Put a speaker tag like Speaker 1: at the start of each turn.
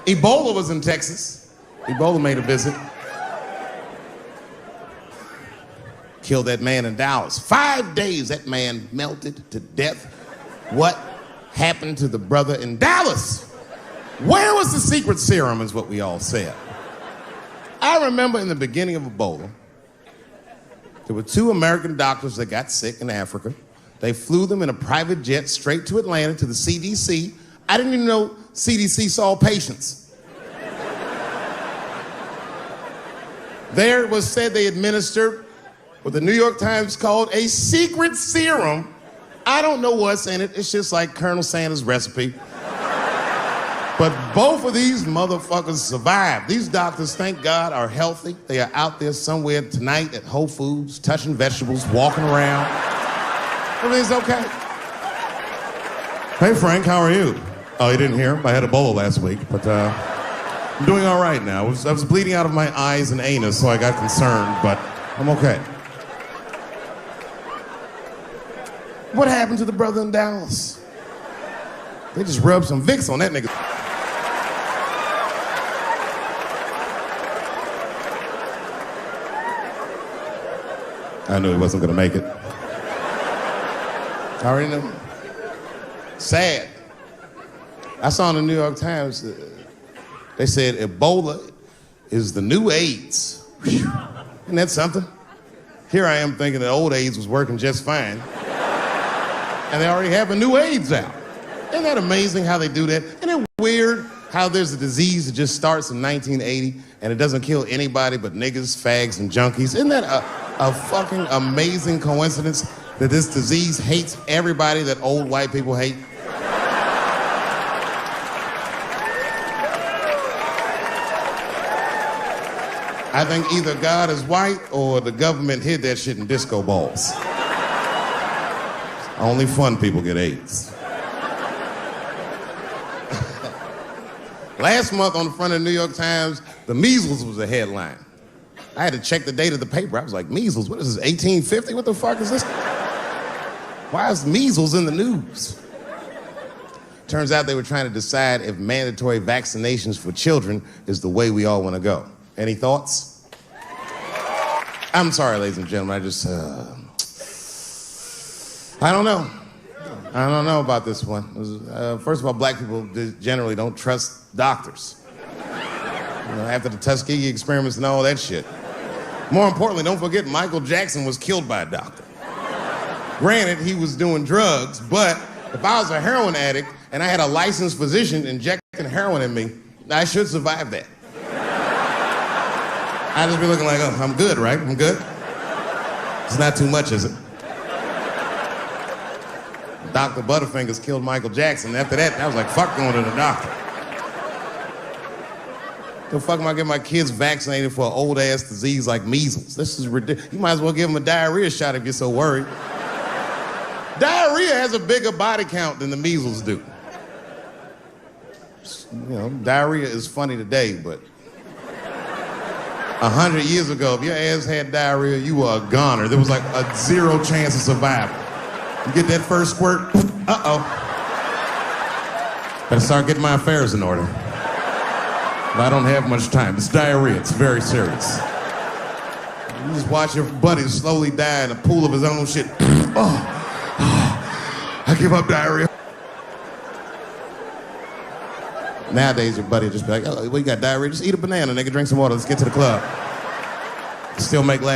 Speaker 1: Ebola was in Texas. Ebola made a visit. Killed that man in Dallas. 5 days, that man melted to death. What happened to the brother in Dallas? Where was the secret serum, is what we all said. I remember in the beginning of Ebola, there were 2 American doctors that got sick in Africa. They flew them in a private jet straight to Atlanta to the CDC. I didn't even know CDC saw patients. There it was said they administered what the New York Times called a secret serum. I don't know what's in it. It's just like Colonel Sanders' recipe. But both of these motherfuckers survived. These doctors, thank God, are healthy. They are out there somewhere tonight at Whole Foods, touching vegetables, walking around. Everything's okay. Hey, Frank, how are you? Oh, you didn't hear him? I had Ebola last week, but I'm doing all right now. I was bleeding out of my eyes and anus, so I got concerned, but I'm okay. What happened to the brother in Dallas? They just rubbed some Vicks on that nigga. I knew he wasn't gonna make it. I already knew. Sad. I saw in the New York Times, they said Ebola is the new AIDS. Whew. Isn't that something? Here I am thinking that old AIDS was working just fine. And they already have a new AIDS out. Isn't that amazing how they do that? Isn't it weird how there's a disease that just starts in 1980 and it doesn't kill anybody but niggas, fags, and junkies? Isn't that a fucking amazing coincidence that this disease hates everybody that old white people hate? I think either God is white or the government hid that shit in disco balls. Only fun people get AIDS. Last month on the front of the New York Times, the measles was a headline. I had to check the date of the paper. I was like, measles, what is this, 1850? What the fuck is this? Why is measles in the news? Turns out they were trying to decide if mandatory vaccinations for children is the way we all want to go. Any thoughts? I'm sorry, ladies and gentlemen, I don't know. I don't know about this one. First of all, black people generally don't trust doctors. After the Tuskegee experiments and all that shit. More importantly, don't forget Michael Jackson was killed by a doctor. Granted, he was doing drugs, but if I was a heroin addict and I had a licensed physician injecting heroin in me, I should survive that. I'd just be looking like, oh, I'm good, right? I'm good? It's not too much, is it? Dr. Butterfingers killed Michael Jackson. After that, I was like, fuck going to the doctor. The fuck am I getting my kids vaccinated for an old-ass disease like measles? This is ridiculous. You might as well give them a diarrhea shot if you're so worried. Diarrhea has a bigger body count than the measles do. You know, diarrhea is funny today, but 100 years ago, if your ass had diarrhea, you were a goner. There was like a 0 chance of survival. You get that first squirt, uh-oh. Better start getting my affairs in order. But I don't have much time. It's diarrhea, it's very serious. You just watch your buddy slowly die in a pool of his own shit. I give up diarrhea. Nowadays, your buddy will just be like, oh, we got diarrhea, just eat a banana, nigga, drink some water, let's get to the club. Still make laugh.